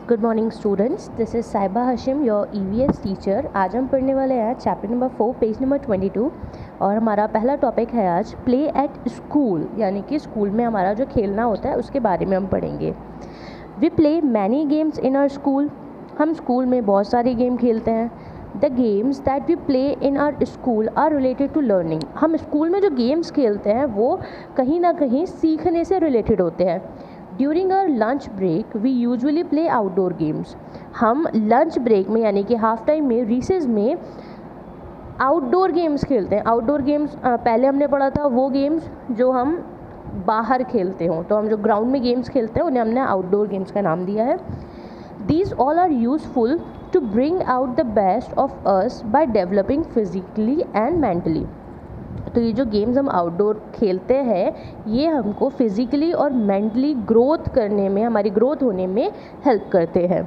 Good morning students, this is Saiba Hashim, your EVS teacher. आज हम पढ़ने वाले हैं चैप्टर नंबर 4 पेज नंबर 22 और हमारा पहला टॉपिक है आज प्ले एट स्कूल, यानी कि स्कूल में हमारा जो खेलना होता है उसके बारे में हम पढ़ेंगे। We play many games in our school. हम स्कूल में बहुत सारे गेम खेलते हैं। The games that we play in our school are related to learning. हम स्कूल में जो गेम्स खेलते हैं वो कहीं ना कहीं सीखने से रिलेटेड होते हैं। During our lunch break we usually play outdoor games. हम लंच ब्रेक में यानी कि हाफ टाइम में, रिसेस में आउटडोर गेम्स खेलते हैं। आउटडोर गेम्स पहले हमने पढ़ा था वो गेम्स जो हम बाहर खेलते हों, तो हम जो ग्राउंड में गेम्स खेलते हैं उन्हें हमने आउटडोर गेम्स का नाम दिया है। These all are useful to bring out the best of us by developing physically and mentally। तो ये जो गेम्स हम आउटडोर खेलते हैं ये हमको फिज़िकली और मेंटली ग्रोथ करने में, हमारी ग्रोथ होने में हेल्प करते हैं।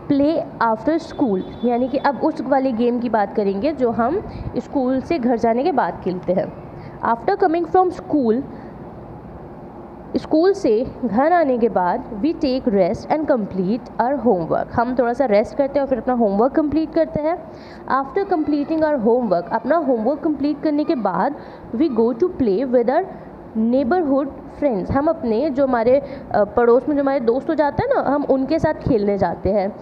प्ले आफ्टर स्कूल, यानी कि अब उस वाले गेम की बात करेंगे जो हम स्कूल से घर जाने के बाद खेलते हैं। आफ्टर कमिंग फ्रॉम स्कूल से घर आने के बाद we take rest and complete our homework. हम थोड़ा सा रेस्ट करते हैं और फिर अपना होमवर्क कंप्लीट करते हैं। आफ्टर कंप्लीटिंग आवर होमवर्क, अपना होमवर्क कंप्लीट करने के बाद we go to play with our neighbourhood friends. हम अपने जो हमारे पड़ोस में जो हमारे दोस्त हो जाते हैं ना, हम उनके साथ खेलने जाते हैं।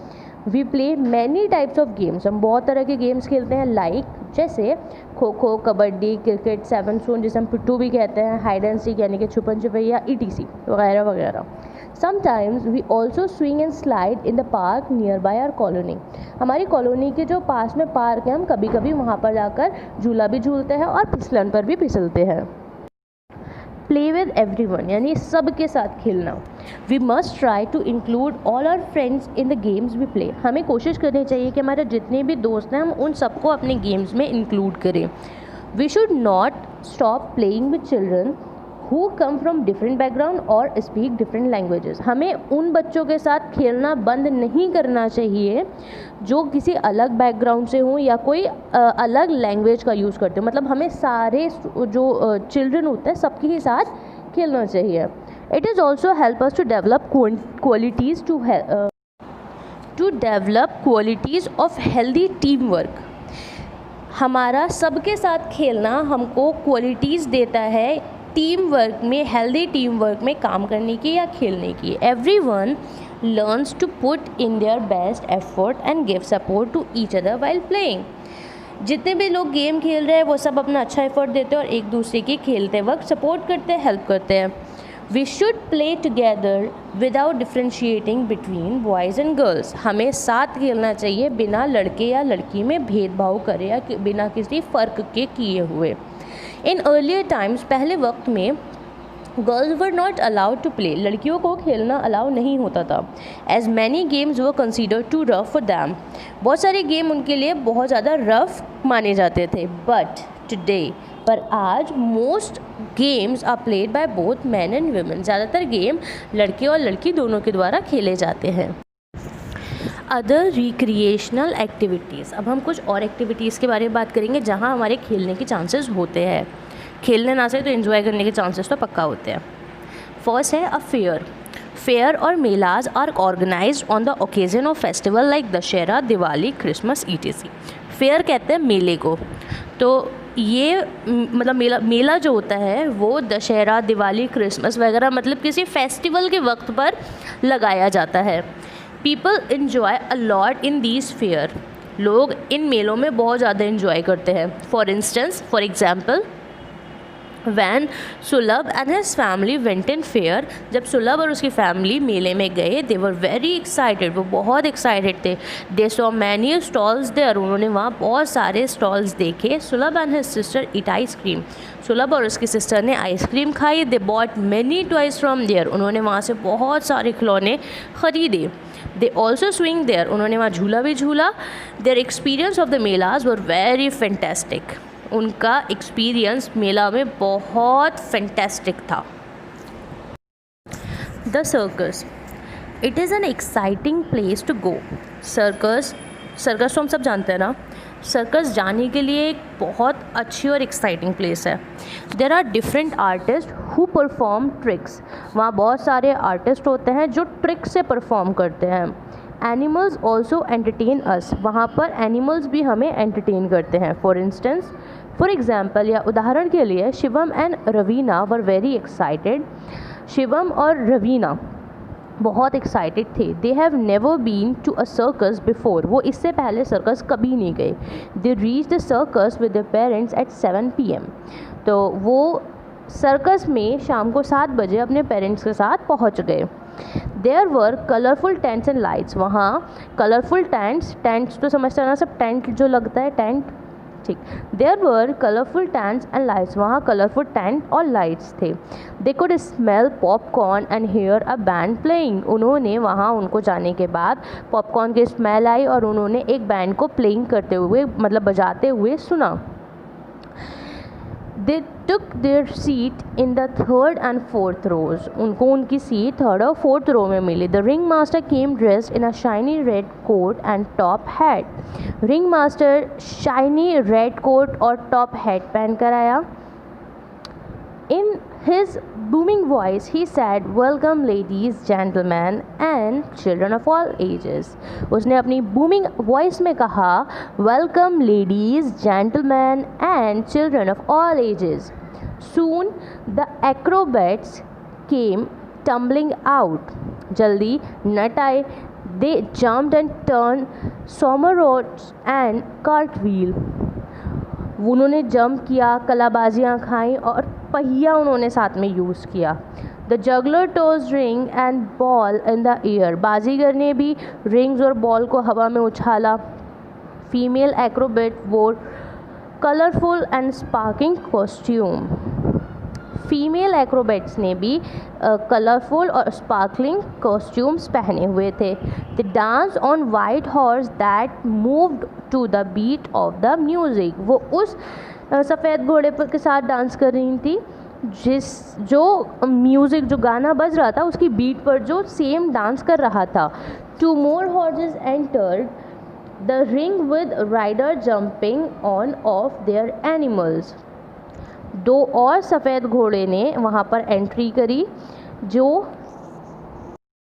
We play many types of games. हम बहुत तरह के गेम्स खेलते हैं, लाइक जैसे kho kho, kabaddi, cricket, seven stone जिसे हम पिट्टू भी कहते हैं, हाइड एंड सीक यानी कि छुपन छुपैया, ETC वगैरह वगैरह। Sometimes we also swing and slide in the park near by our colony. हमारी कॉलोनी के जो पास में पार्क है, हम कभी कभी वहाँ पर जाकर झूला भी झूलते हैं और फिसलन पर भी फिसलते हैं। प्ले विद एवरीवन, यानी सबके साथ खेलना। We must try to include all our friends in the games we play. हमें कोशिश करनी चाहिए कि हमारे जितने भी दोस्त हैं हम उन सबको अपने गेम्स में इंक्लूड करें। We should not stop playing with children who come from different background or speak different languages. हमें उन बच्चों के साथ खेलना बंद नहीं करना चाहिए जो किसी अलग बैकग्राउंड से हों या कोई अलग लैंग्वेज का यूज़ करते हो। मतलब हमें सारे जो चिल्ड्रन होते हैं सबके ही साथ खेलना चाहिए। It is also help us to develop qualities of healthy team work. हमारा सबके साथ खेलना हमको क्वालिटीज़ देता है टीम वर्क में, हेल्दी टीम वर्क में काम करने की या खेलने की। Everyone learns to put in their best effort and give support to each other while playing. जितने भी लोग गेम खेल रहे हैं वो सब अपना अच्छा एफर्ट देते हैं और एक दूसरे की खेलते वक्त सपोर्ट करते हैं, हेल्प करते हैं। We should play together without differentiating between boys and girls. हमें साथ खेलना चाहिए बिना लड़के या लड़की में भेदभाव करे या बिना किसी फ़र्क के किए हुए। इन अर्लियर टाइम्स, पहले वक्त में girls were not allowed to play. लड़कियों को खेलना अलाउ नहीं होता था। As many games were considered too rough for them. बहुत सारे गेम उनके लिए बहुत ज़्यादा रफ माने जाते थे। बट टुडे, पर आज most games are played by both man and women. ज़्यादातर गेम लड़के और लड़की दोनों के द्वारा खेले जाते हैं। अदर रिक्रिएशनल एक्टिविटीज़, अब हम कुछ और एक्टिविटीज़ के बारे में बात करेंगे जहाँ हमारे खेलने के चांसेस होते हैं। खेलने ना सही तो एंजॉय करने के चांसेस तो पक्का होते हैं। फर्स्ट है अ फेयर। फेयर और melas are organized on the occasion of festival like Dussehra, Diwali, Christmas, ETC। Fair कहते हैं मेले को। तो ये मतलब मेला जो होता है वो दशहरा, दिवाली, क्रिसमस वगैरह मतलब किसी फेस्टिवल के वक्त पर लगाया जाता है। People enjoy a lot in these fair. लोग इन मेलों में बहुत ज़्यादा इन्जॉय करते हैं। फॉर एग्जाम्पल वैन सुलभ and his family went in fair. जब सुलभ और उसकी फैमिली मेले में गए, दे वर वेरी एक्साइटेड, वो बहुत एक्साइटेड थे। They saw many stalls there, उन्होंने वहाँ बहुत सारे स्टॉल्स देखे। Sulabh and his sister eat ice cream. Sulabh और उसकी सिस्टर ने आइसक्रीम खाई। They bought many toys from there, उन्होंने वहाँ से बहुत सारे खिलौने ख़रीदे। दे ऑल्सो स्विंग देयर, उन्होंने वहाँ झूला भी झूला। Their experience of the melas were very fantastic. उनका एक्सपीरियंस मेला में बहुत फैंटेस्टिक था। The circus, it is an exciting place to go. Circus तो हम सब जानते हैं ना। सर्कस जाने के लिए एक बहुत अच्छी और एक्साइटिंग प्लेस है। There are different artist who perform tricks. वहाँ बहुत सारे आर्टिस्ट होते हैं जो ट्रिक्स से परफॉर्म करते हैं। एनिमल्स ऑल्सो एंटरटेन अस। वहाँ पर एनिमल्स भी हमें एंटरटेन करते हैं। फॉर एग्ज़ाम्पल या उदाहरण के लिए Shivam and Raveena were very excited. Shivam और रवीना बहुत एक्साइटेड थे। They have never been to a circus before. वो इससे पहले सर्कस कभी नहीं गए। They reach the circus with their parents at 7 PM। तो वो सर्कस में शाम को 7 बजे अपने पेरेंट्स के साथ पहुंच गए। There were colourful tents and lights. वहाँ कलरफुल टेंट्स तो समझते हैं ना सब, टेंट जो लगता है टेंट, ठीक। There were colourful tents and lights. वहाँ कलरफुल टेंट और लाइट्स थे। They could smell popcorn and hear a band playing. उन्होंने वहाँ उनको जाने के बाद पॉपकॉर्न की स्मेल आई और उन्होंने एक बैंड को प्लेइंग करते हुए मतलब बजाते हुए सुना। They took their seat in the 3rd and 4th rows। उनको उनकी सीट 3rd और 4th रो में मिली। The ring master came dressed in a shiny red coat and top hat. Ring master shiny red coat और top hat पहन कर आया। In his booming voice, he said, "Welcome, ladies, gentlemen, and children of all ages." उसने अपनी booming voice में कहा, "Welcome, ladies, gentlemen, and children of all ages." Soon, the acrobats came tumbling out. जल्दी नट आए। They jumped and turned somersaults and cartwheel। उन्होंने jump किया, कलाबाजियाँ खाई और पहिया उन्होंने साथ में यूज़ किया। The juggler toss ring and ball in the air. बाजीगर ने भी रिंग्स और बॉल को हवा में उछाला। Female acrobat wore colourful and sparking costume. Female acrobats ने भी कलरफुल और स्पार्कलिंग कॉस्ट्यूम्स पहने हुए थे। The dance on white horse that moved to the beat of the music. वो उस सफ़ेद घोड़े पर के साथ डांस कर रही थी जो म्यूज़िक जो गाना बज रहा था उसकी बीट पर जो सेम डांस कर रहा था। 2 more horses entered the ring with rider jumping on off their animals। 2 और सफ़ेद घोड़े ने वहाँ पर एंट्री करी जो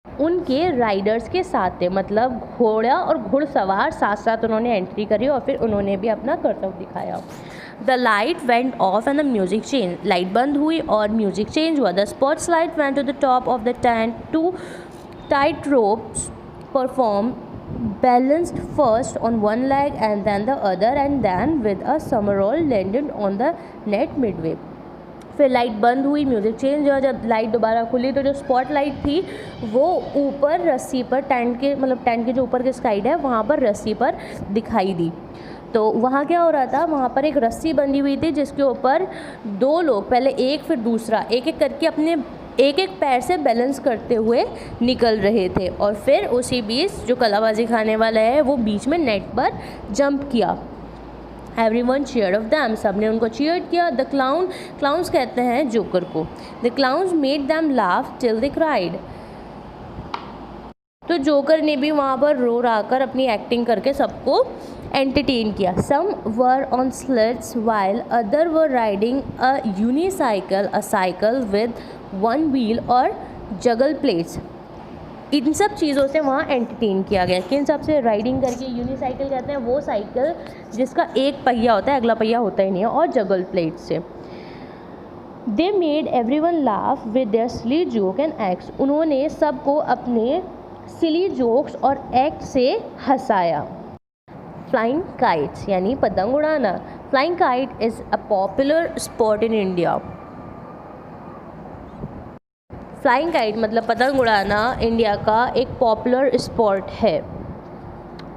उनके राइडर्स के साथ थे, मतलब घोड़ा और घुड़सवार साथ साथ उन्होंने एंट्री करी और फिर उन्होंने भी अपना करतब दिखाया। The light went off and the music change. Light बंद हुई और म्यूजिक चेंज हुआ। The spots light went to the top of the tent. 2 tight ropes perform balanced first on one leg and then the other and then with a somersault landed on the net midway। फिर light बंद हुई, music change हुआ। जब light दोबारा खुली तो जो spot light थी वो ऊपर रस्सी पर टेंट के जो ऊपर के साइड है वहाँ पर रस्सी पर दिखाई दी। तो वहाँ क्या हो रहा था, वहाँ पर एक रस्सी बंधी हुई थी जिसके ऊपर 2 लोग, पहले एक फिर दूसरा, एक एक करके अपने एक पैर से बैलेंस करते हुए निकल रहे थे और फिर उसी बीच जो कलाबाजी खाने वाला है वो बीच में नेट पर जंप किया। Everyone cheered of them। सब ने उनको चीयर किया। द क्लाउन्स कहते हैं जोकर को। The clowns made them laugh till they cried। तो जोकर ने भी वहाँ पर रो रहा कर अपनी एक्टिंग करके सबको एंटरटेन किया। Some were on slates while other were riding a unicycle, a cycle with 1 wheel और जगल प्लेट्स। इन सब चीज़ों से वहाँ एंटरटेन किया गया। किन सब से? राइडिंग करके, यूनिसाइकिल कहते हैं वो साइकिल जिसका एक पहिया होता है, अगला पहिया होता ही नहीं है, और जगल प्लेट से। They made everyone laugh with their silly joke and acts. उन्होंने सबको अपने सिली जोक्स और एक्ट से हंसाया। फ्लाइंग काइट्स यानी पतंग उड़ाना। Flying kite is a popular sport in India. Flying kite मतलब पतंग उड़ाना इंडिया का एक पॉपुलर स्पोर्ट है।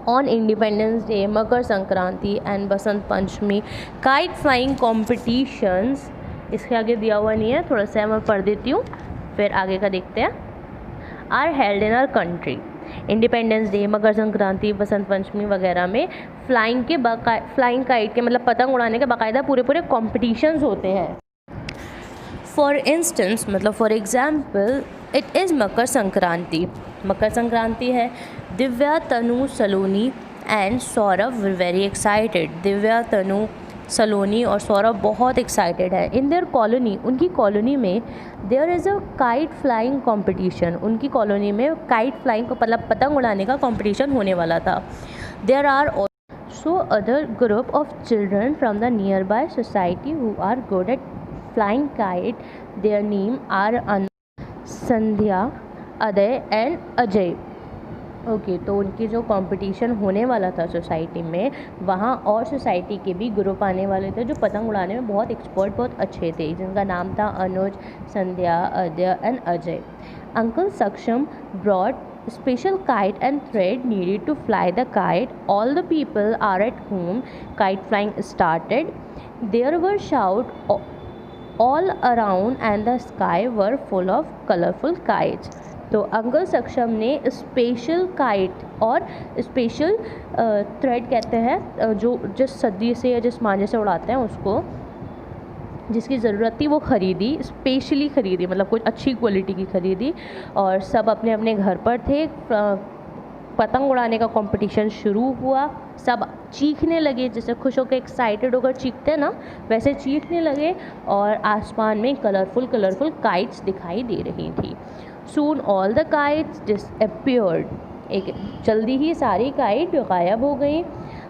On independence day, Makar Sankranti and Basant Panchami, kite flying competitions, इसके आगे दिया हुआ नहीं है, थोड़ा सा मैं पढ़ देती हूँ फिर आगे का देखते हैं। Are held in our country. Independence day, Makar Sankranti, Basant Panchami वगैरह में फ्लाइंग काइट के मतलब पतंग उड़ाने के बाकायदा पूरे कॉम्पिटिशन्स होते हैं। फॉर इंस्टेंस मतलब for example it is Makar Sankranti. Makar Sankranti है। Divya, Tanu, Saloni and Saurabh were very excited. Divya, Tanu, Saloni और सौरभ बहुत एक्साइटेड है। इन देयर कॉलोनी, उनकी कॉलोनी में there is a kite flying competition. उनकी कॉलोनी में काइट फ्लाइंग को मतलब पतंग उड़ाने का कॉम्पिटिशन होने वाला था। There are also other group of children from the nearby society who are good at flying kite. Their name are Sandhya, Aday and Ajay. Okay तो उनकी जो कंपटीशन होने वाला था सोसाइटी में, वहाँ और सोसाइटी के भी ग्रुप आने वाले थे जो पतंग उड़ाने में बहुत एक्सपर्ट, बहुत अच्छे थे, जिनका नाम था अनुज, संध्या, अदय एंड अजय। अंकल सक्षम brought special kite and thread needed to fly the kite. All the people are at home. Kite flying started. There were shouts all around and the sky were full of colorful kites. तो uncle सक्षम ने special kite और special thread कहते हैं जो जिस सदी से या जिस मांझे से उड़ाते हैं उसको, जिसकी ज़रूरत थी वो ख़रीदी, स्पेशली ख़रीदी, मतलब कुछ अच्छी क्वालिटी की ख़रीदी। और सब अपने अपने घर पर थे। पतंग उड़ाने का कंपटीशन शुरू हुआ। सब चीखने लगे, जैसे खुश होकर एक्साइटेड होकर चीखते ना, वैसे चीखने लगे। और आसमान में कलरफुल कलरफुल काइट्स दिखाई दे रही थी। सून ऑल द काइट्स डिसअपीयर्ड। एक जल्दी ही सारी काइट गायब हो गई।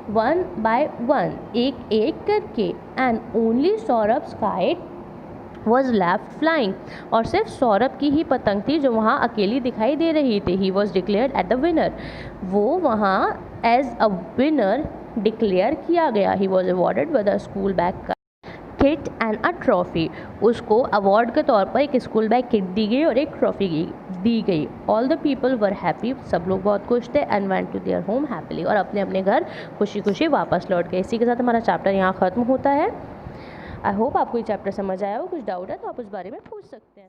वन बाय वन, एक एक करके। And only Saurabh's kite was left flying. और सिर्फ सौरभ की ही पतंग थी जो वहाँ अकेली दिखाई दे रही थी। He was declared at the winner. वो वहाँ एज अ विनर डिक्लेयर किया गया। He was awarded with a school bag kit and a trophy. उसको अवार्ड के तौर पर एक स्कूल बैग किट दी गई और एक ट्रॉफी दी गई। All the people were happy. सब लोग बहुत खुश थे। And went to their home happily. और अपने अपने घर खुशी खुशी वापस लौट गए। इसी के साथ हमारा चैप्टर यहाँ ख़त्म होता है। आई होप आपको ये चैप्टर समझ आया हो। कुछ डाउट है तो आप उस बारे में पूछ सकते हैं।